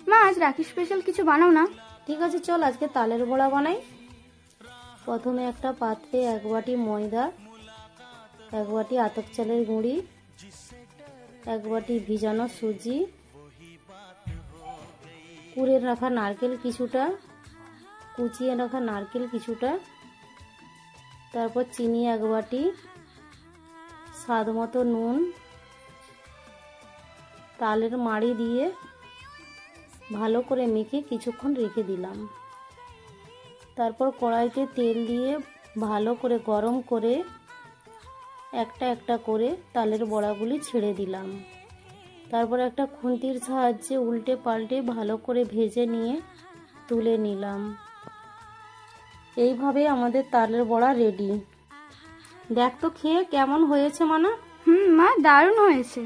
মা আজ রাখি স্পেশাল কিছু বানাও না। ঠিক আছে, চল আজকে তালের বড়া বানাই। প্রথমে একটা পাত্রে 1 বাটি ময়দা, 1 বাটি আতপ চালের গুঁড়ি, 1 বাটি ভিজানো সুজি, কুড়ে রাখা নারকেল কিছুটা, কুচিয়ে রাখা নারকেল কিছুটা, তারপর চিনি 1 বাটি, স্বাদ মতো নুন, তালের মাড়ি দিয়ে ভালো করে মেখে কিছুক্ষণ রেখে দিলাম। তারপর কড়াইতে তেল দিয়ে ভালো করে গরম করে একটা একটা করে তালের বড়াগুলি ছেড়ে দিলাম। তারপর একটা খুন্তির সাহায্যে উল্টে পাল্টে ভালো করে ভেজে নিয়ে তুলে নিলাম। এইভাবে আমাদের তালের বড়া রেডি। দেখ তো খেয়ে কেমন হয়েছে মানা? মা দারুণ হয়েছে।